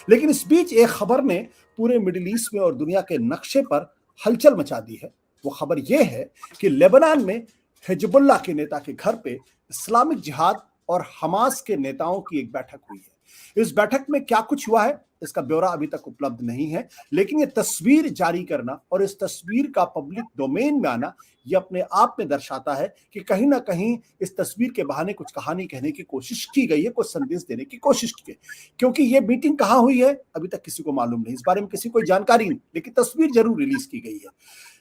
लेकिन इस बीच एक खबर ने पूरे मिडिल ईस्ट में और दुनिया के नक्शे पर हलचल मचा दी है। वो खबर यह है कि लेबनान में हिजबुल्लाह के नेता के घर पे इस्लामिक जिहाद और हमास के नेताओं की एक बैठक हुई है। इस बैठक में क्या कुछ हुआ है इसका ब्यौरा अभी तक उपलब्ध नहीं है, लेकिन ये तस्वीर जारी करना और इस तस्वीर का पब्लिक डोमेन में आना ये अपने आप में दर्शाता है कि कहीं ना कहीं इस तस्वीर के बहाने कुछ कहानी कहने की कोशिश की गई है, कुछ संदेश देने की कोशिश की गई। क्योंकि ये मीटिंग कहाँ हुई है अभी तक किसी को मालूम नहीं, इस बारे में किसी को जानकारी नहीं, लेकिन तस्वीर जरूर रिलीज की गई है।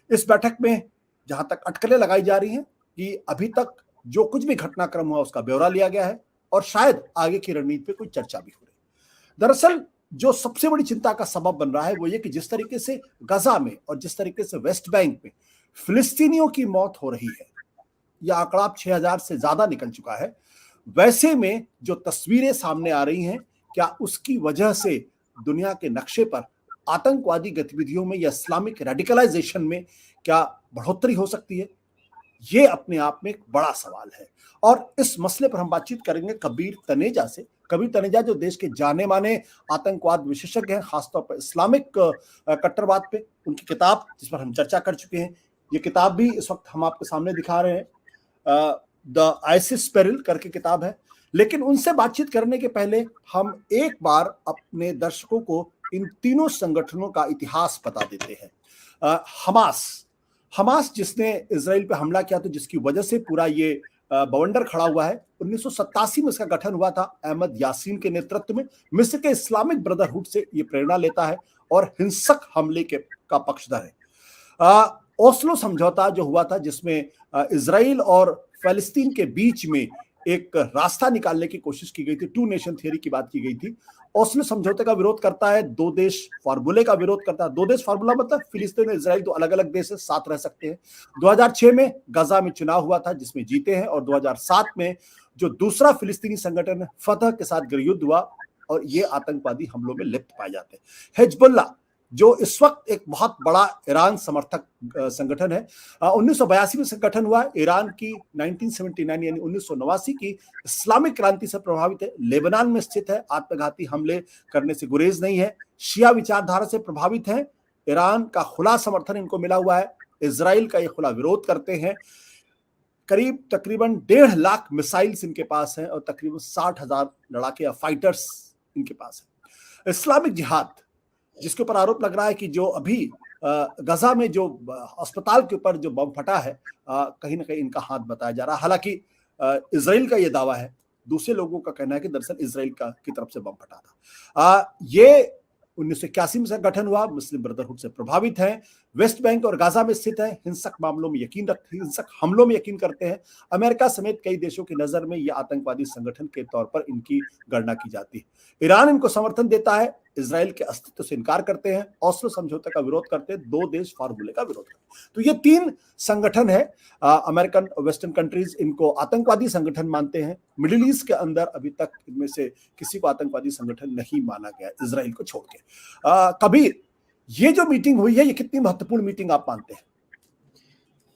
इस बैठक में जहां तक अटकलें लगाई जा रही हैं कि अभी तक जो कुछ भी घटनाक्रम हुआ उसका ब्यौरा लिया गया है और शायद आगे की रणनीति पे कोई चर्चा भी हो रही है। दरअसल जो सबसे बड़ी चिंता का सबब बन रहा है वो ये कि जिस तरीके से गजा में और जिस तरीके से वेस्ट बैंक में फिलिस्तीनियों की मौत हो रही है, यह आंकड़ा 6,000 से ज्यादा निकल चुका है। वैसे में जो तस्वीरें सामने आ रही हैं, क्या उसकी वजह से दुनिया के नक्शे पर आतंकवादी गतिविधियों में या इस्लामिक रेडिकलाइजेशन में क्या बढ़ोतरी हो सकती है? ये अपने आप में एक बड़ा सवाल है और इस मसले पर हम बातचीत करेंगे कबीर तनेजा से। कबीर तनेजा जो देश के जाने माने आतंकवाद विशेषज्ञ हैं, खासतौर पर इस्लामिक कट्टरवाद पे। उनकी किताब जिस पर हम चर्चा कर चुके हैं, ये किताब भी इस वक्त हम आपके सामने दिखा रहे हैं, द आइसिस पेरिल करके किताब है। लेकिन उनसे बातचीत करने के पहले हम एक बार अपने दर्शकों को इन तीनों संगठनों का इतिहास बता देते हैं। हमास जिसने इजराइल पे हमला किया तो जिसकी वजह से पूरा ये बवंडर खड़ा हुआ है, 1987 में इसका गठन हुआ था अहमद यासीन के नेतृत्व में। मिस्र के इस्लामिक ब्रदरहुड से ये प्रेरणा लेता है और हिंसक हमले का पक्षधर है। ओस्लो समझौता जो हुआ था जिसमें इजराइल और फलस्तीन के बीच में एक रास्ता निकालने की कोशिश की गई थी, टू नेशन थियरी की बात की गई थी। ओस्लो समझौते का विरोध करता है, दो देश फार्मूले का विरोध करता है। दो देश फार्मूला मतलब फिलिस्तीन और इजराइल दो अलग अलग देश है, साथ रह सकते हैं। 2006 में गजा में चुनाव हुआ था जिसमें जीते हैं और 2007 में जो दूसरा फिलिस्तीनी संगठन फतह के साथ गृहयुद्ध हुआ और ये आतंकवादी हमलों में लिप्त पाए जाते हैं। हिजबुल्लाह जो इस वक्त एक बहुत बड़ा ईरान समर्थक संगठन है, 1982 में संगठन हुआ है। ईरान की 1979 यानी 1989 की इस्लामिक क्रांति से प्रभावित है, लेबनान में स्थित है, आत्मघाती हमले करने से गुरेज नहीं है, शिया विचारधारा से प्रभावित है। ईरान का खुला समर्थन इनको मिला हुआ है, इजराइल का ये खुला विरोध करते हैं। तकरीबन 1.5 लाख मिसाइल्स इनके पास हैं और तकरीबन 60,000 लड़ाके या फाइटर्स इनके पास है। इस्लामिक जिहाद जिसके ऊपर आरोप लग रहा है कि जो अभी गजा में जो अस्पताल के ऊपर जो बम फटा है, कहीं ना कहीं इनका हाथ बताया जा रहा है। हालांकि इजराइल का ये दावा है, दूसरे लोगों का कहना है कि दरअसल इजराइल की तरफ से बम फटा था। ये 1981 में से गठन हुआ, मुस्लिम ब्रदरहुड से प्रभावित है, वेस्ट बैंक और गाजा में स्थित है, हिंसक हमलों में यकीन करते हैं। अमेरिका समेत कई देशों की नजर में यह आतंकवादी संगठन के तौर पर इनकी गणना की जाती है। ईरान इनको समर्थन देता है, इजराइल के अस्तित्व से इनकार करते हैं, ओस्लो समझौते का विरोध करते हैं, दो देश फार्मूले का विरोध करते हैं। तो ये 3 संगठन है। अमेरिकन वेस्टर्न कंट्रीज इनको आतंकवादी संगठन मानते हैं। मिडिल ईस्ट के अंदर अभी तक इनमें से किसी को आतंकवादी संगठन नहीं माना गया, इजराइल को छोड़ के। कबीर, ये जो मीटिंग हुई है ये कितनी महत्वपूर्ण मीटिंग आप मानते हैं?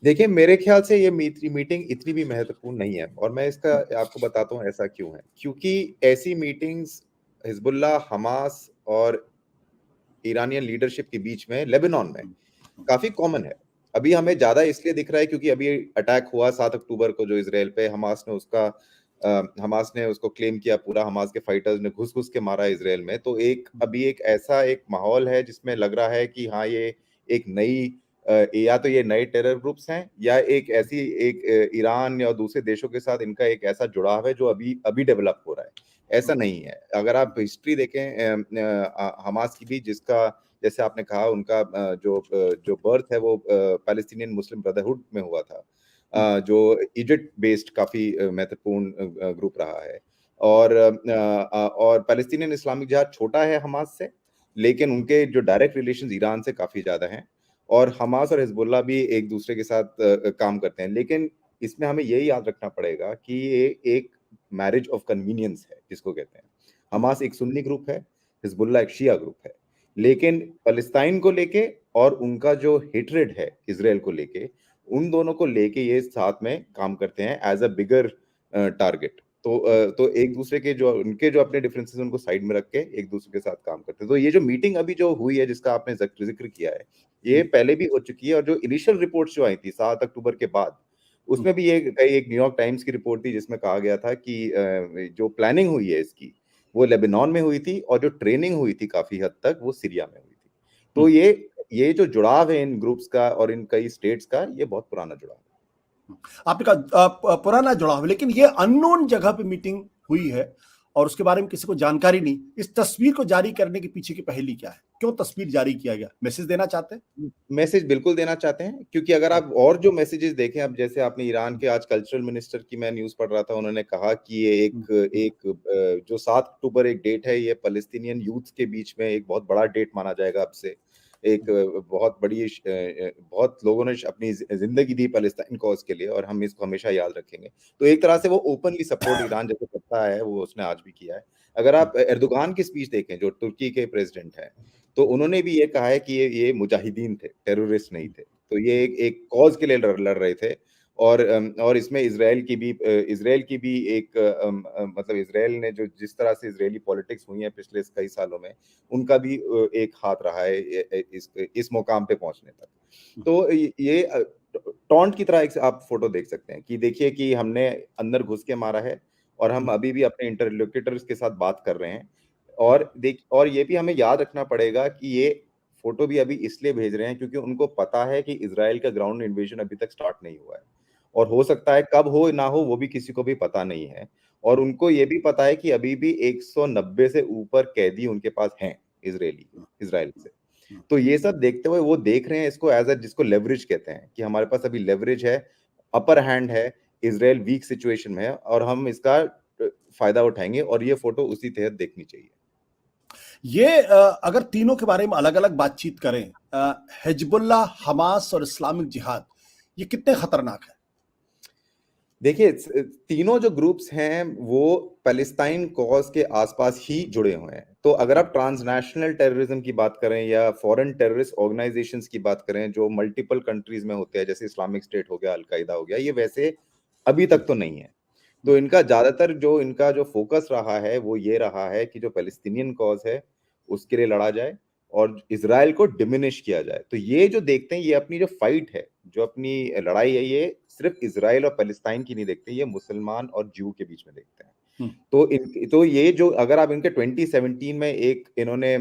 देखिए, मेरे ख्याल से ये मीटिंग इतनी भी महत्वपूर्ण नहीं है और मैं इसका आपको बताता हूँ ऐसा क्यों है। क्योंकि ऐसी मीटिंग्स हिजबुल्लाह, हमास और ईरानियन लीडरशिप के बीच में लेबनान में काफी कॉमन है। अभी हमें ज्यादा इसलिए दिख रहा है क्योंकि अभी अटैक हुआ 7 अक्टूबर को जो इजराइल पे, हमास ने उसको क्लेम किया, पूरा हमास के फाइटर्स ने घुस के मारा इजराइल में। तो अभी एक ऐसा एक माहौल है जिसमें लग रहा है कि हाँ, ये एक नई या तो ये नए टेरर ग्रुप्स हैं या ईरान या दूसरे देशों के साथ इनका एक ऐसा जुड़ाव है जो अभी डेवलप हो रहा है। ऐसा नहीं है। अगर आप हिस्ट्री देखें हमास की भी, जिसका जैसे आपने कहा उनका जो बर्थ है वो पैलेस्टीनियन मुस्लिम ब्रदरहुड में हुआ था, जो इजिप्ट बेस्ड काफी महत्वपूर्ण ग्रुप रहा है। और पैलेस्टीनियन इस्लामिक जिहाद छोटा है हमास से, लेकिन उनके जो डायरेक्ट रिलेशन ईरान से काफी ज्यादा हैं और हमास और हिजबुल्लाह भी एक दूसरे के साथ काम करते हैं। लेकिन इसमें हमें यही याद रखना पड़ेगा कि ये एक मैरिज ऑफ कन्वीनियंस है जिसको कहते हैं। हमास एक सुन्नी ग्रुप है, हिजबुल्लाह एक शिया ग्रुप है, लेकिन फलस्तीन को लेके और उनका जो हेट्रेड है इजराइल को लेके, उन दोनों को लेके ये साथ में काम करते हैं एज अ बिगर टारगेट। तो एक दूसरे के जो उनके जो अपने डिफरेंसेस उनको साइड में रख के एक दूसरे के साथ काम करते हैं। तो ये जो मीटिंग अभी जो हुई है जिसका आपने जिक्र किया है, ये पहले भी हो चुकी है, और जो इनिशियल रिपोर्ट्स जो आई थी 7 अक्टूबर के बाद, उसमें भी एक न्यूयॉर्क टाइम्स की रिपोर्ट थी जिसमें कहा गया था कि जो प्लानिंग हुई है इसकी, वो लेबनान में हुई थी, और जो ट्रेनिंग हुई थी काफी हद तक वो सीरिया में हुई थी। तो ये जो जुड़ाव है इन ग्रुप्स का और इन कई स्टेट्स का, ये बहुत पुराना जुड़ाव है। आपने कहा पुराना जुड़ाव, लेकिन ये अननोन जगह पे मीटिंग हुई है और उसके बारे में किसी को जानकारी नहीं। इस तस्वीर को जारी करने के पीछे की पहेली क्या है? क्यों तस्वीर जारी किया गया? मैसेज देना चाहते हैं? मैसेज बिल्कुल देना चाहते हैं, क्योंकि अगर आप और जो मैसेजेस देखें, अब जैसे आपने ईरान के आज कल्चरल मिनिस्टर की मैं न्यूज पढ़ रहा था, उन्होंने कहा कि ये एक जो 7 अक्टूबर एक डेट है, ये पैलेस्टीनियन यूथ के बीच में एक बहुत बड़ा डेट माना जाएगा अब से। एक बहुत बड़ी बहुत लोगों ने अपनी जिंदगी दी पैलेस्टाइन कॉज के लिए, और हम इसको हमेशा याद रखेंगे। तो एक तरह से वो ओपनली सपोर्ट ईरान जैसे करता है, वो उसने आज भी किया है। अगर आप एर्दोगान की स्पीच देखें, जो तुर्की के प्रेसिडेंट हैं, तो उन्होंने भी ये कहा है कि ये मुजाहिदीन थे, टेररिस्ट नहीं थे। तो ये एक कॉज के लिए लड़ रहे थे। और इसमें इजराइल की भी एक मतलब इजराइल ने जो जिस तरह से इजरायली पॉलिटिक्स हुई है पिछले कई सालों में, उनका भी एक हाथ रहा है इस मुकाम पे पहुंचने तक। तो ये टॉन्ट की तरह एक आप फोटो देख सकते हैं कि देखिए कि हमने अंदर घुस के मारा है, और हम अभी भी अपने इंटरलोक्यूटर्स के साथ बात कर रहे हैं। और ये भी हमें याद रखना पड़ेगा कि ये फोटो भी अभी इसलिए भेज रहे हैं क्योंकि उनको पता है कि इजराइल का ग्राउंड इन्वेजन अभी तक स्टार्ट नहीं हुआ है, और हो सकता है कब हो ना हो वो भी किसी को भी पता नहीं है। और उनको ये भी पता है कि अभी भी 190 से ऊपर कैदी उनके पास हैं इजराइल से। तो ये सब देखते हुए वो देख रहे हैं इसको एज जिसको लेवरेज कहते हैं, कि हमारे पास अभी लेवरेज है, अपर हैंड है, इजराइल वीक सिचुएशन में है, और हम इसका फायदा उठाएंगे, और ये फोटो उसी तहत देखनी चाहिए। ये अगर तीनों के बारे में अलग अलग बातचीत करें, हिजबुल्लाह, हमास और इस्लामिक जिहाद, ये कितने खतरनाक है? देखिए, तीनों जो ग्रुप्स हैं वो पैलेस्टाइन कॉज के आसपास ही जुड़े हुए हैं। तो अगर आप ट्रांसनेशनल टेररिज्म की बात करें या फॉरेन टेररिस्ट ऑर्गेनाइजेशंस की बात करें जो मल्टीपल कंट्रीज में होते हैं, जैसे इस्लामिक स्टेट हो गया, अलकायदा हो गया, ये वैसे अभी तक तो नहीं है। तो इनका ज्यादातर जो फोकस रहा है वो ये रहा है कि जो पैलेस्टीनियन कॉज है उसके लिए लड़ा जाए और इजराइल को डिमिनिश किया जाए। तो ये जो देखते हैं, ये अपनी जो फाइट है, जो अपनी लड़ाई है, ये सिर्फ इजराइल और पैलेस्टाइन की नहीं देखते, ये मुसलमान और ज्यू के बीच में देखते हैं। तो ये जो अगर आप इनके 2017 में एक इन्होंने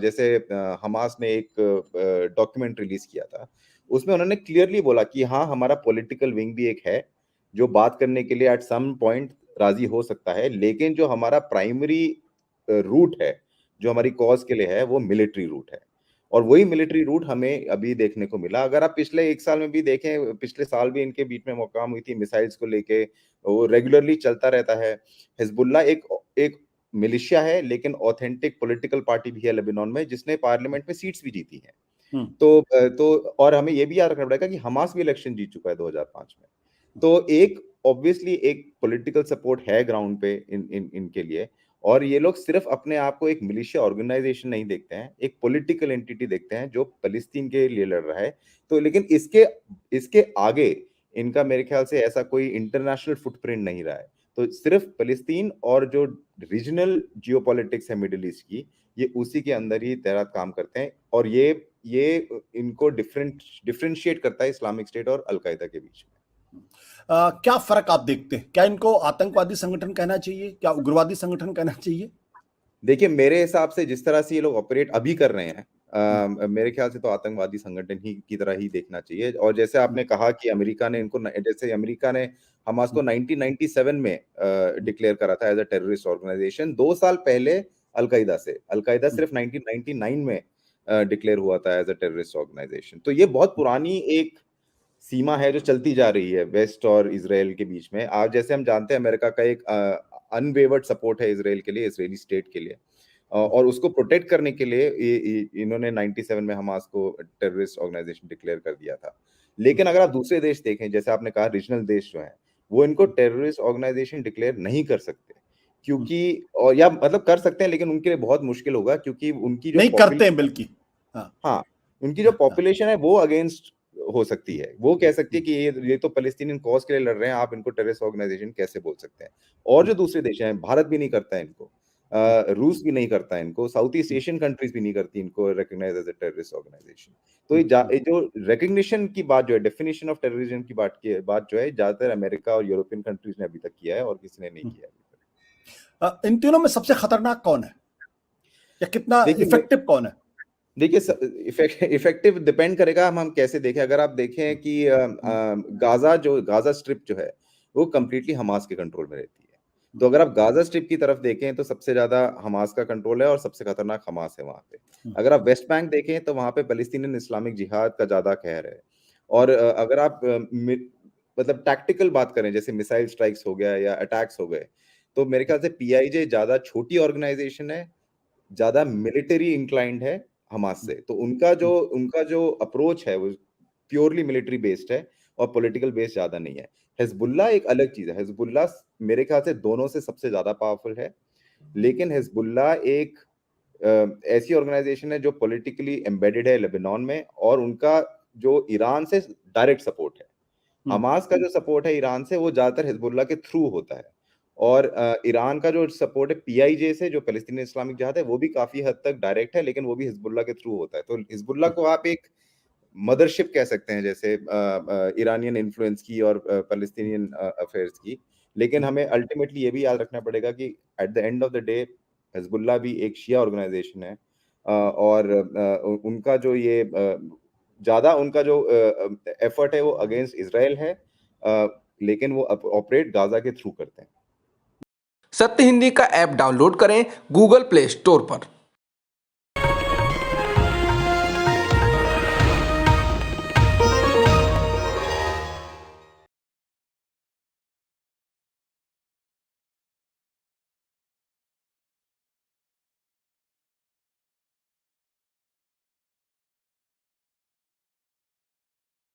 जैसे हमास ने एक डॉक्यूमेंट रिलीज किया था, उसमें उन्होंने क्लियरली बोला कि हाँ, हमारा पॉलिटिकल विंग भी एक है जो बात करने के लिए एट सम पॉइंट राजी हो सकता है, लेकिन जो हमारा प्राइमरी रूट है, जो हमारी कॉज के लिए है, वो मिलिट्री रूट है। और वही मिलिट्री रूट हमें अभी देखने को मिला। अगर आप पिछले 1 साल में भी देखें, पिछले साल भी इनके बीच में मुकाम हुई थी मिसाइल्स को लेके, वो रेगुलरली चलता रहता है। हिजबुल्लाह एक मिलिशिया है, लेकिन ऑथेंटिक पॉलिटिकल पार्टी भी है लेबनान में, जिसने पार्लियामेंट में सीट्स भी जीती हैं। तो और हमें ये भी याद रखना पड़ेगा कि हमास भी इलेक्शन जीत चुका है 2005 में। तो एक ऑब्वियसली एक पॉलिटिकल सपोर्ट है ग्राउंड पे इनके लिए, और ये लोग सिर्फ अपने आप को एक मिलिशिया ऑर्गेनाइजेशन नहीं देखते हैं, एक पॉलिटिकल एंटिटी देखते हैं जो फलस्तीन के लिए लड़ रहा है। तो लेकिन इसके आगे इनका मेरे ख्याल से ऐसा कोई इंटरनेशनल फुटप्रिंट नहीं रहा है। तो सिर्फ फलस्तीन और जो रीजनल जियोपॉलिटिक्स है मिडिल ईस्ट की, ये उसी के अंदर ही तहत काम करते हैं, और ये इनको डिफरेंशिएट करता है इस्लामिक स्टेट और अलकायदा के बीच में। क्या फर्क आप देखते हैं? क्या इनको आतंकवादी संगठन कहना चाहिए? क्या उग्रवादी संगठन कहना चाहिए? देखिए, मेरे हिसाब से जिस तरह से ये लोग ऑपरेट अभी कर रहे हैं, मेरे ख्याल से तो आतंकवादी संगठन ही की तरह ही देखना चाहिए। और जैसे आपने कहा कि अमेरिका ने हमास को 1997 में डिक्लेयर करा था एज अ टेररिस्ट ऑर्गेनाइजेशन, 2 साल पहले अलकायदा सिर्फ 1999 में डिक्लेयर हुआ था एज अ टेररिस्ट ऑर्गेनाइजेशन। तो ये बहुत पुरानी एक सीमा है जो चलती जा रही है वेस्ट और इजराइल के बीच में। आज जैसे हम जानते हैं, अमेरिका का एक अनवेवर्ड सपोर्ट है इजराइल के लिए, इजरायली स्टेट के लिए, और उसको प्रोटेक्ट करने के लिए इन्होंने 97 में हमास को टेररिस्ट ऑर्गेनाइजेशन डिक्लेयर कर दिया था। लेकिन अगर आप दूसरे देश देखें, जैसे आपने कहा रीजनल देश जो हैं, वो इनको टेररिस्ट ऑर्गेनाइजेशन डिक्लेयर नहीं कर सकते, क्योंकि और या मतलब कर सकते हैं, लेकिन उनके लिए बहुत मुश्किल होगा, क्योंकि उनकी जो नहीं करते हैं बल्कि। हाँ, उनकी जो पॉपुलेशन है वो अगेंस्ट हो सकती है। वो कह सकती है कि ये तो पैलेस्टीनियन कॉज के लिए लड़ रहे हैं, आप इनको टेररिस्ट ऑर्गेनाइजेशन कैसे बोल सकते हैं? और जो दूसरे देश हैं, भारत भी नहीं करता है इनको, रूस भी नहीं करता है इनको, साउथ ईस्ट एशियन कंट्रीज भी नहीं करती इनको recognise as a terrorist organisation. तो ये जो रिकॉग्निशन की बात जो है, डेफिनेशन ऑफ टेररिज्म की बात जो है, ज्यादातर अमेरिका और यूरोपियन कंट्रीज ने अभी तक किया है और किसी ने नहीं किया अभी तक। इन तीनों में सबसे खतरनाक कौन है, या कितना इफेक्टिव कौन है? देखिए, इफेक्टिव डिपेंड करेगा हम कैसे देखें। अगर आप देखें कि गाजा स्ट्रिप जो है वो कंप्लीटली हमास के कंट्रोल में रहती है, तो अगर आप गाजा स्ट्रिप की तरफ देखें तो सबसे ज्यादा हमास का कंट्रोल है और सबसे खतरनाक हमास है वहां पे। अगर आप वेस्ट बैंक देखें तो वहां पे पैलेस्टीनियन इस्लामिक जिहाद का ज्यादा कहर है। और अगर आप मतलब टैक्टिकल बात करें, जैसे मिसाइल स्ट्राइक्स हो गया या अटैक्स हो गए, तो मेरे ख्याल से पीआईजे ज्यादा छोटी ऑर्गेनाइजेशन है, ज्यादा मिलिट्री इंक्लाइंड है हमास से। तो उनका जो अप्रोच है वो प्योरली मिलिट्री बेस्ड है और पॉलिटिकल बेस्ड ज्यादा नहीं है। हिजबुल्लाह एक अलग चीज है। हिजबुल्लाह मेरे ख्याल से दोनों से सबसे ज्यादा पावरफुल है, लेकिन हिजबुल्लाह एक ऐसी ऑर्गेनाइजेशन है जो पॉलिटिकली एम्बेडेड है लेबनान में, और उनका जो ईरान से डायरेक्ट सपोर्ट है। हमास का जो सपोर्ट है ईरान से वो ज्यादातर हिजबुल्लाह के थ्रू होता है, और ईरान का जो सपोर्ट है पीआईजे से, जो पैलेस्टीनियन इस्लामिक जिहाद है, वो भी काफी हद तक डायरेक्ट है, लेकिन वो भी हिजबुल्लाह के थ्रू होता है। तो हिजबुल्लाह को आप एक मदरशिप कह सकते हैं, जैसे ईरानियन इन्फ्लुएंस की और पैलेस्टीनियन अफेयर्स की। लेकिन हमें अल्टीमेटली ये भी याद रखना पड़ेगा कि at the end of the day Hezbollah भी एक शिया ऑर्गेनाइजेशन है, और उनका जो ये ज्यादा उनका जो एफर्ट है वो अगेंस्ट इसराइल है, लेकिन वो ऑपरेट गाजा के थ्रू करते हैं। सत्य हिंदी का ऐप डाउनलोड करें गूगल प्ले स्टोर पर।